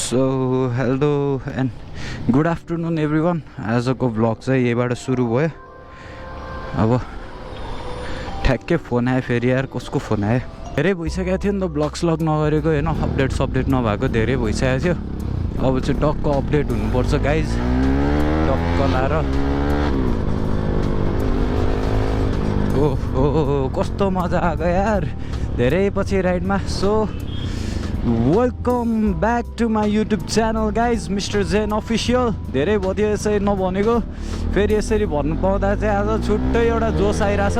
So hello and good afternoon everyone. आजको vlog चाहिँ यहीबाट सुरु भयो। अब ठ्याक्कै फोन आयो फेरि, यार कसको फोन आयो। धेरै भइसकेको थियो नि त भ्लग स्लग नगरेको होइन, अपडेट नभएको धेरै भइसकेको थियो। अब चाहिँ टक्क अपडेट हुनुपर्छ गाइज, टक्क लाएर। ओहो कस्तो मजा आएको यार धेरै पछि राइडमा। So welcome back to my YouTube channel guys, mister Jen official. धेरै भयो थियो यसरी नभनेको, फेरि यसरी भन्नु पाउँदा चाहिँ आज छुट्टै एउटा जोस आइरहेछ।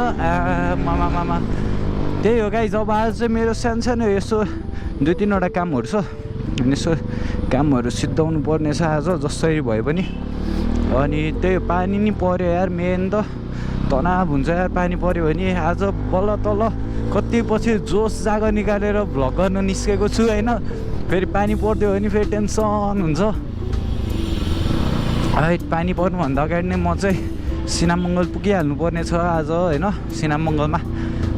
मामा त्यही हो गाइज। अब आज चाहिँ मेरो सानो यसो 2-3वटा कामहरू छ, अनि यसो कामहरू सिद्धाउनु पर्ने छ आज जसरी भए पनि। अनि त्यही पानी नि पऱ्यो यार, मेन त तनाव हुन्छ यार पानी पऱ्यो भने। आज बल्ल तल कति पछि जोस जागो निकालेर भ्लग गर्न निस्केको छु होइन। फेरि पानी परिदियो भने फेरि टेन्सन हुन्छ। पानी पर्नुभन्दा अगाडि नै म चाहिँ सिनामङ्गल पुगिहाल्नु पर्ने छ आज होइन। सिनामङ्गलमा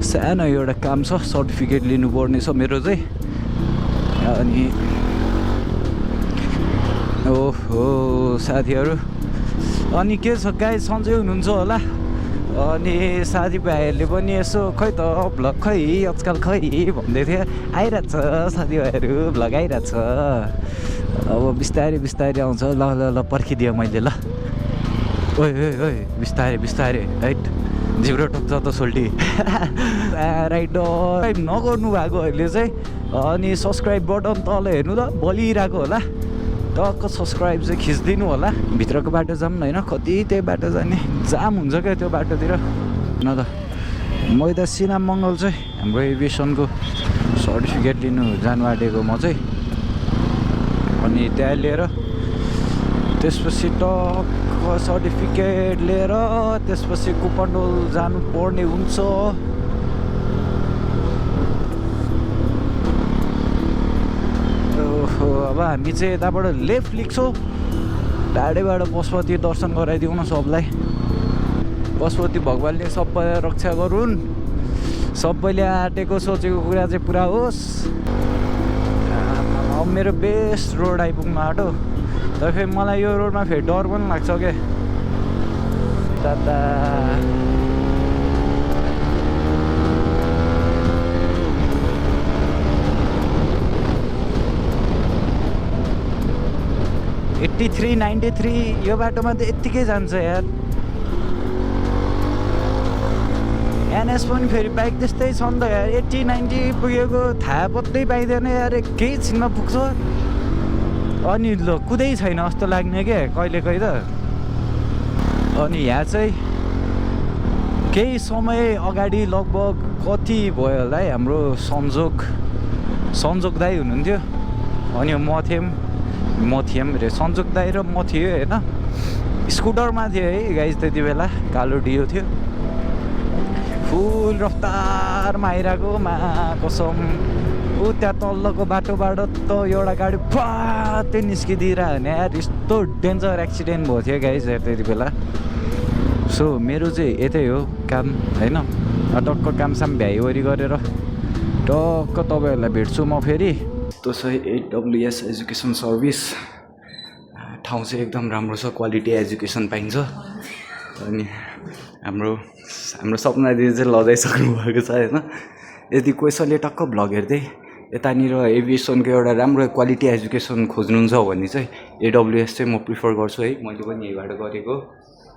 सानो एउटा काम छ, सर्टिफिकेट लिनुपर्ने छ मेरो चाहिँ। अनि ओहो साथीहरू, अनि के छ गाइस, सन्चै हुनुहुन्छ होला। अनि साथीभाइहरूले पनि यसो खै त भ्लग खै आजकल खै भन्दै थियो। आइरहेछ साथीभाइहरू, भ्लग आइरहेछ। अब बिस्तारै आउँछ। ल पर्खिदियो मैले। ल ओइ बिस्तारै है, जिब्रो टोक्छ त सोल्टी। राइट नगर्नु भएकोहरूले चाहिँ अनि सब्सक्राइब बटन तल हेर्नु त बलिरहेको होला, टक्क सब्सक्राइब चाहिँ खिचिदिनु होला। भित्रको बाटो जाऊँ न होइन, कति त्यही बाटो जाने, जाम हुन्छ क्या त्यो बाटोतिर न त। म त सिनामङ्गल चाहिँ हाम्रो एभिएसनको सर्टिफिकेट लिनु जानु आँटेको म चाहिँ। अनि त्यहाँ लिएर त्यसपछि टक्क सर्टिफिकेट लिएर त्यसपछि कुपन्डोल जानु पर्ने हुन्छ। अब हामी चाहिँ यताबाट लेफ्ट लिन्छौँ, टाढैबाट पशुपति दर्शन गराइदिउँ न सबलाई। पशुपति भगवान्ले सबैलाई रक्षा गरून्, सबैले आँटेको सोचेको कुरा चाहिँ पुरा होस्। अब मेरो बेस्ट रोड आइपुग्नु आँटो, तर फेरि मलाई यो रोडमा फेरि डर पनि लाग्छ क्या दादा। $83, $93 यो बाटोमा त यत्तिकै जान्छ यार। एनएस पनि फेरि बाइक त्यस्तै छ नि त यार, 80-90 पुगेको थाहा पत्तै पाइँदैन यार, एकै छिनमा पुग्छ। अनि ल कुदै छैन जस्तो लाग्ने क्या कहिले त। अनि यहाँ चाहिँ केही समय अगाडि लगभग कति भयो होला है, हाम्रो सन्जोक दाई हुनुहुन्थ्यो। अनि म थिएँ रे, सन्जोक दाई र म थियो होइन। स्कुटरमा थियो है गाइज त्यति बेला, कालो डियो थियो, फुल रफ्तारमा आइरहेको मा कसम। ऊ त्यहाँ तल्लोको बाटोबाट त एउटा गाडी फाटै निस्किदिइरह्यो भने यार, यस्तो डेन्जर एक्सिडेन्ट भएको थियो गाइज त्यति बेला। सो मेरो चाहिँ यतै हो काम होइन, टक्क कामसाम भ्याइवरी गरेर टक्क तपाईँहरूलाई भेट्छु म फेरि। त्यो चाहिँ AWS एजुकेसन सर्भिस ठाउँ चाहिँ एकदम राम्रो छ, क्वालिटी एजुकेसन पाइन्छ। अनि हाम्रो सपना दिदी चाहिँ लजाइसक्नु भएको छ होइन। यदि कसैले टक्क भ्लग हेर्दै यतानिर एभिएसनको एउटा राम्रो क्वालिटी एजुकेसन खोज्नुहुन्छ भने चाहिँ AWS चाहिँ म प्रिफर गर्छु है। मैले पनि यहीबाट गरेको।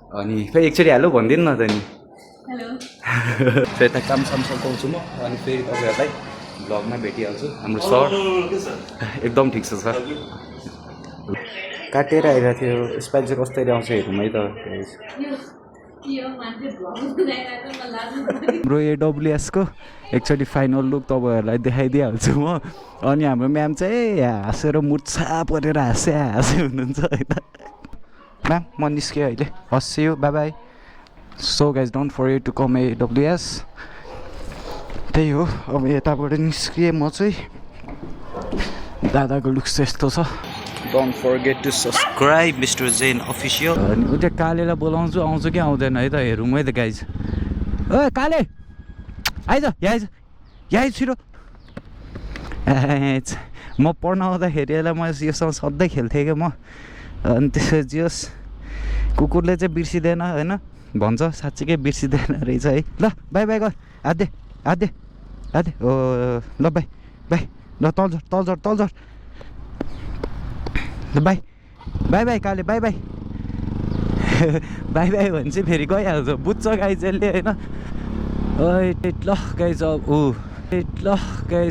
अनि फेरि एकचोटि हेलो भनिदिनु न त नि। हेलो। फेरि त कामसाम सघाउँछु म, अनि फेरि तपाईँहरूलाई भ्लगमा भेटिहाल्छु। हाम्रो सर एकदम ठिक छ सर। काटेर आइरहेको थियो, यसपालि चाहिँ कस्तरी आउँछ हेरौँ है त। हाम्रो AWS को एकचोटि फाइनल लुक तपाईँहरूलाई देखाइदिइहाल्छु म। अनि हाम्रो म्याम चाहिँ हाँसेर मुर्छा परेर हाँसे हुनुहुन्छ होइन। म्याम म निस्केँ अहिले, हस्यो, bye bye. So guys don't forget to come AWS। त्यही हो, अब यताबाट निस्किएँ म चाहिँ। दादाको लुक्स यस्तो छ। Don't forget to subscribe mister Jen official. अनि उ त्यो कालेलाई बोलाउँछु, आउँछ कि आउँदैन है त हेरौँ है त गाइज। ओ काले आइज, यहाँ छिटो। म पढ्न आउँदाखेरि यसलाई म योसँग सधैँ खेल्थेँ क्या म। अनि त्यसपछि होस् कुकुरले चाहिँ बिर्सिँदैन होइन भन्छ, साँच्चीकै बिर्सिँदैन रहेछ है। ल बाई बाई गर आधे आधे आधे हो ल बाई बाई ल तल झर तल झर तल झर ल by by by Kale by by by by भने चाहिँ फेरि गइहाल्छ, बुझ्छ गाई चाहिँ होइन। ल गाई अब ल गाई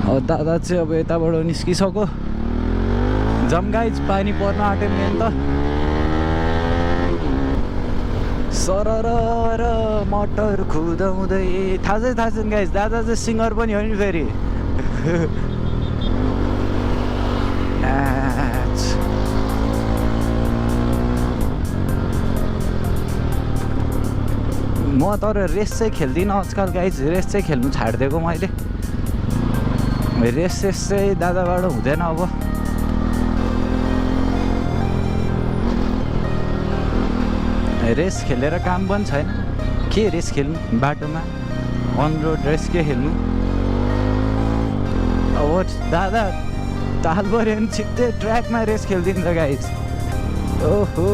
अब दादा चाहिँ अब यताबाट निस्किसक्यो। जम गाइज पानी पर्न आँट्यो मेन त। सरर र मटर खुदाउँदै थाहा छैन गाइज, दादा चाहिँ सिङ्गर पनि हो नि फेरि। म तर रेस चाहिँ खेल्दिनँ आजकल गाइज, रेस चाहिँ खेल्नु छाडिदिएको मैले। रेस चाहिँ दादाबाट हुँदैन अब। रेस खेलेर काम पनि छैन, के रेस खेल्नु बाटोमा अन रोड रेस के खेल्नु। अब दादा ताल पऱ्यो भने छिट्टै ट्र्याकमा रेस खेलिदिन्छ गाइज। ओहो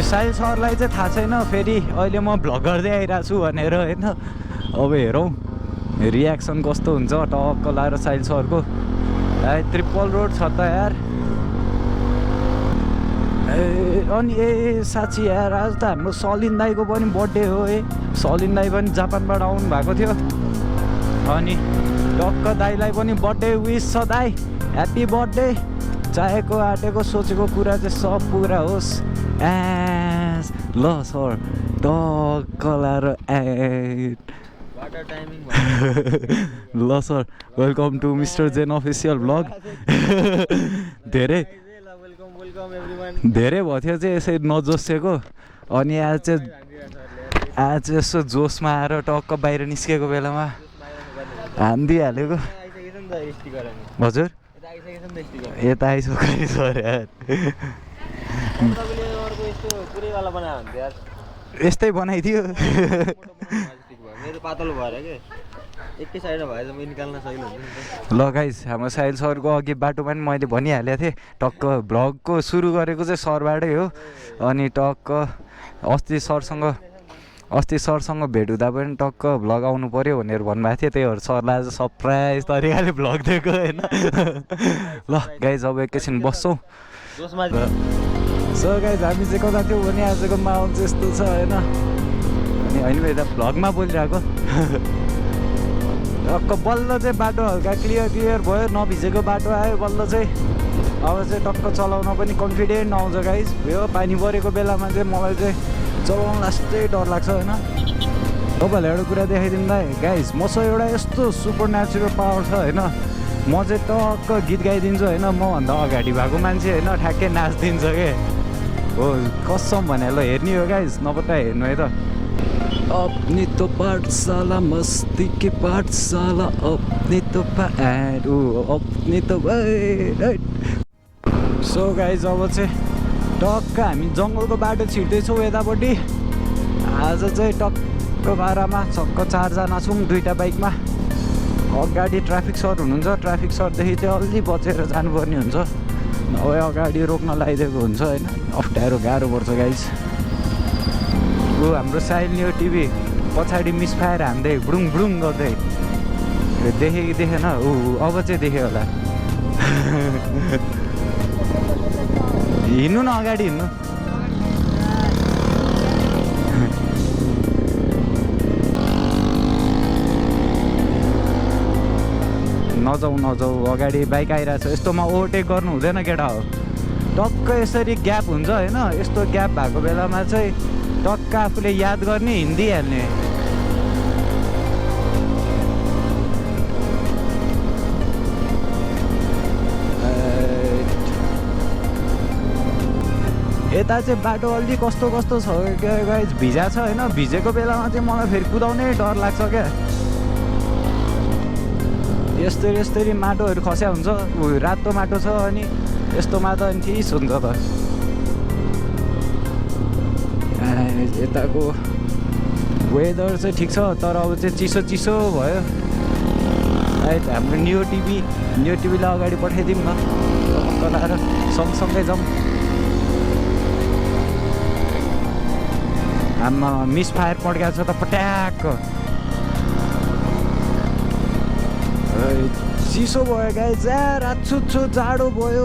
साहिल सरलाई चाहिँ थाहा छैन फेरि अहिले म भ्लग गर्दै आइरहेको छु भनेर होइन। अब हेरौँ रियाक्सन कस्तो हुन्छ टक्क लाएर साहिल सरको। ट्रिपल रोड छ त यार। अनि साँच्ची यार आज त हाम्रो सलिन दाईको पनि बर्थडे हो है। सलिन दाई पनि जापानबाट आउनु भएको थियो। अनि टक्क दाईलाई पनि बर्थडे विस छ दाई, ह्याप्पी बर्थडे। चाहेको आँटेको सोचेको कुरा चाहिँ सब पुरा होस्। ल सर टक्क लाएर ल sir welcome to mister Jen official blog. धेरै भयो थियो चाहिँ यसरी नजोसिएको। अनि आज चाहिँ यसो जोसमा आएर टक्क बाहिर निस्केको बेलामा हानिदिइहालेको। हजुर यता आइसक्यो सर यार। यस्तै बनाइदियो ल गाइस। हाम्रो साहिल सरको अघि बाटोमा पनि मैले भनिहालेको थिएँ, टक्क भ्लगको सुरु गरेको चाहिँ सरबाटै हो। अनि टक्क अस्ति सरसँग भेट हुँदा पनि टक्क भ्लग आउनु पऱ्यो भनेर भन्नुभएको थियो, त्यही भएर सरलाई आज सरप्राइज तरिकाले भ्लग दिएको होइन। ल गाइज अब एकैछिन बस्छौँ। सो गाइज हामी चाहिँ कता थियौँ भने आजको माहौल चाहिँ यस्तो छ होइन। अनि होइन यता भ्लगमा बोलिरहेको। टक्क बल्ल चाहिँ बाटो हल्का क्लियर भयो, नभिजेको बाटो आयो बल्ल चाहिँ। अब चाहिँ टक्क चलाउन पनि कन्फिडेन्ट आउँछ गाइज। यो पानी परेको बेलामा चाहिँ मलाई चाहिँ चलाउन लास्टै डर लाग्छ होइन। तपाईँहरूलाई एउटा कुरा देखाइदिँदा गाइज मसँग एउटा यस्तो सुपर नेचुरल पावर छ होइन। म चाहिँ टक्क गीत गाइदिन्छु होइन, मभन्दा अगाडि भएको मान्छे होइन ठ्याक्कै नाचिदिन्छ के हो कसम भने। ल हेर्ने हो गाइज नपत्ता हेर्नु है त। अपनी तो पाठशाला मस्ती के पाठशाला अपनी तो अपनी तो। सो गाइज अब चाहिँ टक्क हामी जङ्गलको बाटो छिर्दैछौँ यतापट्टि। आज चाहिँ टक्क बाह्रमा छक्क 4 जना छौँ 2टा बाइकमा। अगाडि ट्राफिक सर हुनुहुन्छ, ट्राफिक सरदेखि चाहिँ अलि बचेर जानुपर्ने हुन्छ, नभए अगाडि रोक्न लगाइदिएको हुन्छ होइन। अप्ठ्यारो गाह्रो पर्छ गाइज। हाम्रो साइल टिभी पछाडि मिसफायर हान्दै बुडुङ बुडुङ गर्दै देखेँ कि देखेन। अब चाहिँ देखेँ होला। हिँड्नु न अगाडि हिँड्नु। नजाऊ अगाडि बाइक आइरहेको छ, यस्तोमा ओभरटेक गर्नु हुँदैन केटा हो। टक्क यसरी ग्याप हुन्छ होइन, यस्तो ग्याप भएको बेलामा चाहिँ टक्क आफूले याद गर्ने हिँडिहाल्ने। यता चाहिँ बाटो अलि कस्तो कस्तो छ गाइज भिजा छ होइन भिजेको बेलामा चाहिँ मलाई फेरि कुदाउनै डर लाग्छ क्या यस्तरी माटोहरू खस्या हुन्छ रातो माटो छ अनि यस्तोमा त अनि ठिस हुन्छ त यताको वेदर चाहिँ ठिक छ तर अब चाहिँ चिसो भयो हाम्रो न्यू टिभीलाई अगाडि पठाइदिउँ न लाएर सँगसँगै जाउँ आमा मिस फायर पड्काएको छ त पट्याक्क चिसो भयो गाइस रातछुच्चो जाडो भयो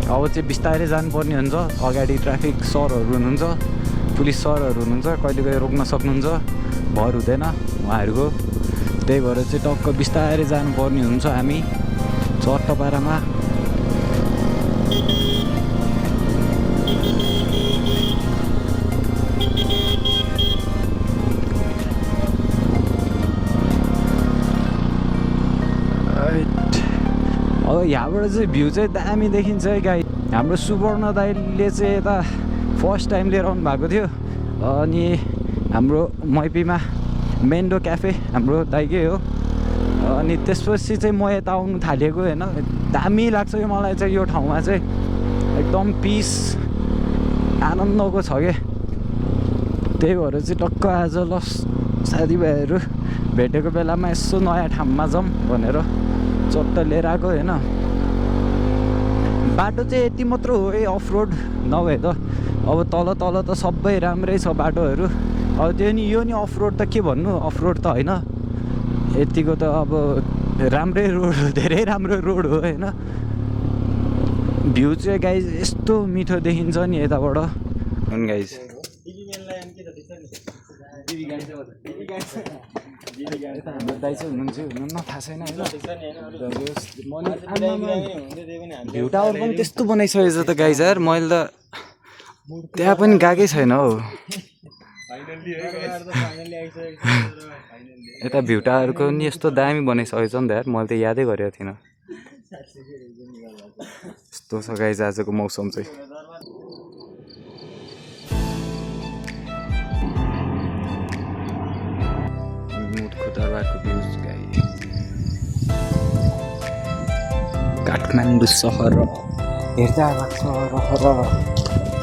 अब चाहिँ बिस्तारै जानुपर्ने हुन्छ अगाडि ट्राफिक सरहरू हुनुहुन्छ पुलिस सरहरू हुनुहुन्छ कहिले कहिले रोक्न सक्नुहुन्छ भर हुँदैन उहाँहरूको त्यही भएर चाहिँ टक्क बिस्तारै जानुपर्ने हुन्छ हामी चट्टपारामा अब यहाँबाट चाहिँ भ्यू चाहिँ दामी देखिन्छ है गाई हाम्रो सुवर्ण दाइले चाहिँ यता फर्स्ट टाइम लिएर आउनु भएको थियो अनि हाम्रो मैपीमा मेन्डो क्याफे हाम्रो दाइकै हो अनि त्यसपछि चाहिँ म यता आउनु थालेको होइन दामी लाग्छ कि मलाई चाहिँ यो ठाउँमा चाहिँ एकदम पिस आनन्दको छ क्या त्यही भएर चाहिँ टक्क आज ल साथीभाइहरू भेटेको बेलामा यसो नयाँ ठाउँमा जाउँ भनेर चट्ट लिएर आएको होइन बाटो चाहिँ यति मात्र हो है अफ रोड नभए त अब तल त सबै राम्रै छ बाटोहरू अब त्यो नि यो नि अफ रोड त के भन्नु अफ रोड त होइन यतिको त अब राम्रै रोड हो धेरै राम्रो रोड हो होइन भ्यू चाहिँ गाइज यस्तो मिठो देखिन्छ नि यताबाट गाइज हाम्रो दाइ चाहिँ हुनुहुन्न थाहा छैन भ्यू टावर पनि त्यस्तो बनाइसकेछ त गाइज यार मैले त त्यहाँ पनि गएकै छैन हौ यता भ्यू टावरको नि यस्तो दामी बनाइसकेछ नि त यार मैले त यादै गरेको थिइनँ यस्तो छ गाइज आजको मौसम चाहिँ दरबारको भ्यूज गाई काठमाडौँ सहर हेर्दा लाग्छ र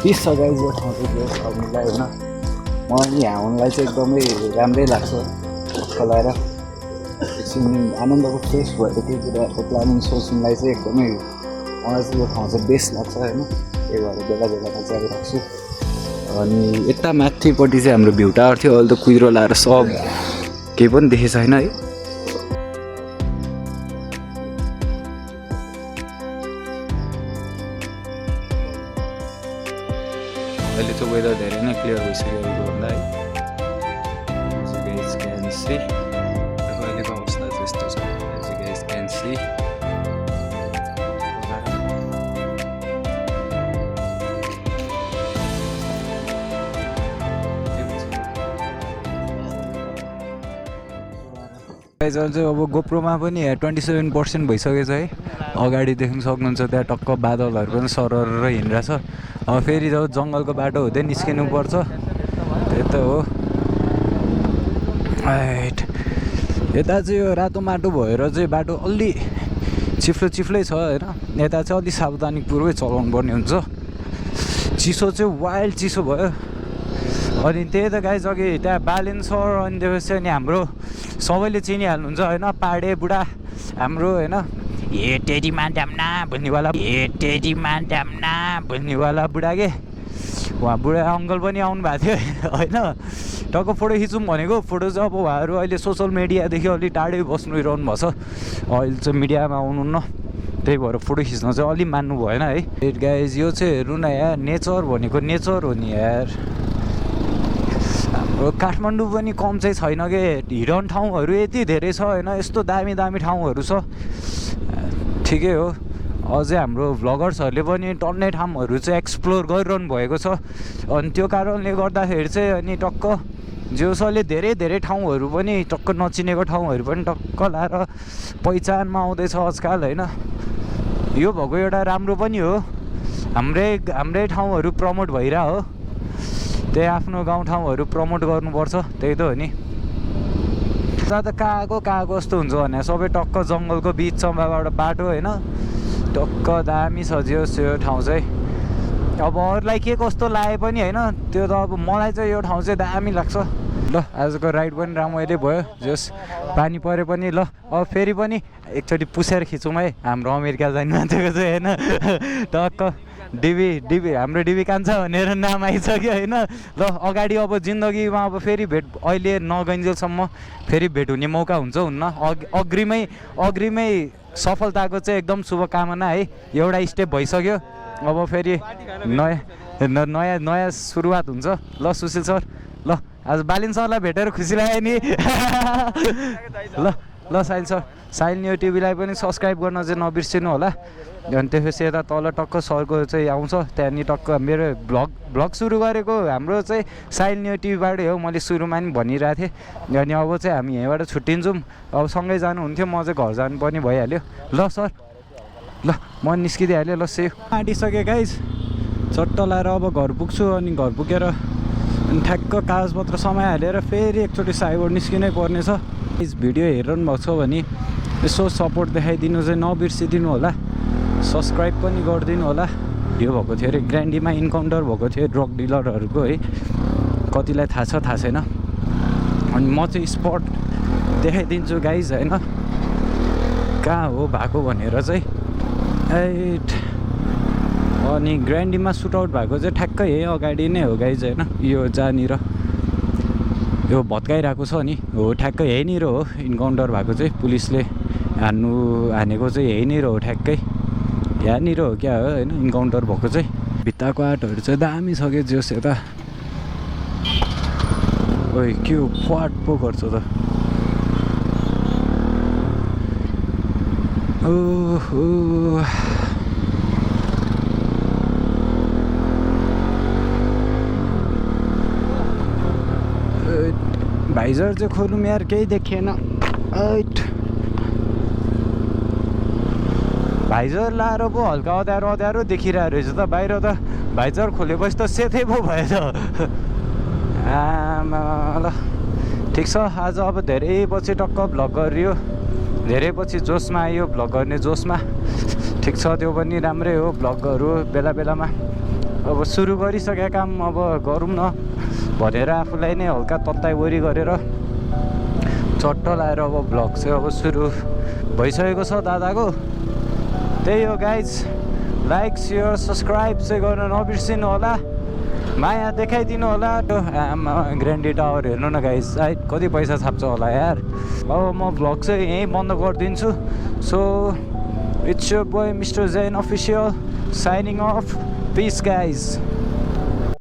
पिस छ गाइज यो ठाउँ चाहिँ हामीलाई होइन मलाई यहाँ आउनुलाई चाहिँ एकदमै राम्रै लाग्छ खोलाएर एकछिन आनन्दको फ्रेस भएको त्यो कुराहरूको प्लानिङ सोच्नुलाई चाहिँ एकदमै मलाई चाहिँ यो ठाउँ चाहिँ बेस्ट लाग्छ होइन त्यही भएर बेला बेलामा चाहिँ राख्छु अनि यता माथिपट्टि चाहिँ हाम्रो भ्यू टावर थियो अहिले त कुहिरो लाएर सब केही पनि देखेको छैन है अहिले चाहिँ वेदर धेरै नै क्लियर भइसक्यो अहिलेभन्दा है अहिलेको अवस्था चाहिँ यस्तो छ चाहिँ अब गोप्रोमा पनि 27% भइसकेछ है अगाडि देख्न सक्नुहुन्छ त्यहाँ टक्क बादलहरू पनि सरर हिँडिरहेछ अब फेरि जब जङ्गलको बाटो हुँदै निस्किनु पर्छ त्यही त हो यता चाहिँ यो रातो माटो भएर चाहिँ बाटो अलि चिफ्लै छ होइन यता चाहिँ अलि सावधानीपूर्वक चलाउनु पर्ने हुन्छ चिसो चाहिँ वाइल्ड चिसो भयो अनि त्यही त गाइज अघि त्यहाँ बालेन सर अनि त्यसपछि अनि हाम्रो सबैले चिनिहाल्नुहुन्छ होइन पाडे बुढा हाम्रो होइन हेटेरीमा ड्याम्ना भन्नेवाला बुढा के उहाँ बुढा अङ्कल पनि आउनु भएको थियो होइन टक्क फोटो खिचौँ भनेको फोटो चाहिँ अब उहाँहरू अहिले सोसियल मिडियादेखि अलिक टाढै बस्नुरहनु भएको छ अहिले चाहिँ मिडियामा आउनुहुन्न त्यही भएर फोटो खिच्न चाहिँ अलिक मान्नु भएन है गाइज यो चाहिँ हेर्नु न यार नेचर भनेको नेचर हो नि यार काठमाडौँ पनि कम चाहिँ छैन कि हिडन ठाउँहरू यति धेरै छ होइन यस्तो दामी ठाउँहरू छ ठिकै हो अझै हाम्रो भ्लगर्सहरूले पनि टन्नै ठाउँहरू चाहिँ एक्सप्लोर गरिरहनु भएको छ अनि त्यो कारणले गर्दाखेरि चाहिँ अनि टक्क जेसले धेरै ठाउँहरू पनि टक्क नचिनेको ठाउँहरू पनि टक्क लाएर पहिचानमा आउँदैछ आजकल होइन यो भएको एउटा राम्रो पनि हो हाम्रै ठाउँहरू प्रमोट भइरह हो त्यही आफ्नो गाउँठाउँहरू प्रमोट गर्नुपर्छ त्यही त हो नि त कहाँको कस्तो हुन्छ भने सबै टक्क जङ्गलको बिचसम्मबाट बाटो होइन टक्क दामी सजियो यो ठाउँ चाहिँ अब अरूलाई के कस्तो लागे पनि होइन त्यो त अब मलाई चाहिँ यो ठाउँ चाहिँ दामी लाग्छ ल आजको राइड पनि राम्रैले भयो जस पानी परे पनि ल अब फेरि पनि एकचोटि पुसेर खिचौँ है हाम्रो अमेरिका जाने मान्छेको चाहिँ होइन टक्क डिबी हाम्रो डिबी कान्छ भनेर नाम आइसक्यो होइन ल अगाडि अब जिन्दगीमा अब फेरि भेट अहिले नगइन्जेलसम्म फेरि भेट हुने मौका हुन्छ हुन्न अग्रिमै सफलताको चाहिँ एकदम शुभकामना है एउटा स्टेप भइसक्यो अब फेरि नयाँ सुरुवात हुन्छ ल सुशील सर ल आज बालिन सरलाई भेटेर खुसी लाग्यो नि ल साहिल सर साहिल न्यू टिभीलाई पनि सब्सक्राइब गर्न चाहिँ नबिर्सिनु होला अनि त्यसपछि यता तल टक्क सरको चाहिँ आउँछ त्यहाँनिर टक्क मेरो भ्लग सुरु गरेको हाम्रो चाहिँ साहिल न्यू टिभीबाटै हो मैले सुरुमा पनि भनिरहेको थिएँ अनि अब चाहिँ हामी यहीँबाट छुट्टिन्छौँ अब सँगै जानुहुन्थ्यो म चाहिँ घर जानु पनि भइहाल्यो ल सर ल म निस्किदिइहालेँ ल सेफ आँटिसकेँ गाइज चट्ट लाएर अब घर पुग्छु अनि घर पुगेर अनि ठ्याक्क कागजपत्र समाइहालेर फेरि एकचोटि साइबर निस्किनै पर्नेछ भिडियो हेरिरहनु भएको छ भने यसो सपोर्ट देखाइदिनु चाहिँ नबिर्सिदिनु होला सब्सक्राइब पनि गरिदिनु होला यो भएको थियो अरे ग्रान्डीमा इन्काउन्टर भएको थियो ड्रग डिलरहरूको है कतिलाई थाहा छैन अनि म चाहिँ स्पट देखाइदिन्छु गाइज होइन कहाँ हो भएको भनेर चाहिँ एट अनि ग्रान्डीमा सुटआउट भएको चाहिँ ठ्याक्कै यही अगाडि नै हो गाइज होइन यो जहाँनिर यो भत्काइरहेको छ नि हो ठ्याक्कै यहीँनिर हो इन्काउन्टर भएको चाहिँ पुलिसले हानेको चाहिँ यहीँनिर हो ठ्याक्कै यहाँनिर हो क्या हो होइन इन्काउन्टर भएको चाहिँ भित्ताको आर्टहरू चाहिँ दामी छ क्या जोस् यता ओइ के हो फाट पो गर्छ त ओहो भाइजर चाहिँ खोलौँ यार केही देखिएन भाइजर लाएर पो हल्का अँध्यारो देखिरहेको रहेछ त बाहिर त भाइजर खोलेपछि त सेतै पो भएछ आमा ल ठिक छ आज अब धेरै पछि टक्क भ्लग गरियो धेरै पछि जोसमा आयो भ्लग गर्ने जोसमा ठिक छ त्यो पनि राम्रै हो भ्लगहरू बेला बेलामा अब सुरु गरिसकेका काम अब गरौँ न भनेर आफूलाई नै हल्का तत्ताइवरी गरेर चट्ट लाएर अब भ्लग चाहिँ अब सुरु भइसकेको छ दादाको त्यही हो गाइज लाइक सेयर सब्सक्राइब चाहिँ गर्न नबिर्सिनु होला माया देखाइदिनु होला आमा ग्रान्डी टावर हेर्नु न गाइज सायद कति पैसा छाप्छ होला यार अब म भ्लग चाहिँ यहीँ बन्द गरिदिन्छु so it's your boy mister Jain official shining of piece guys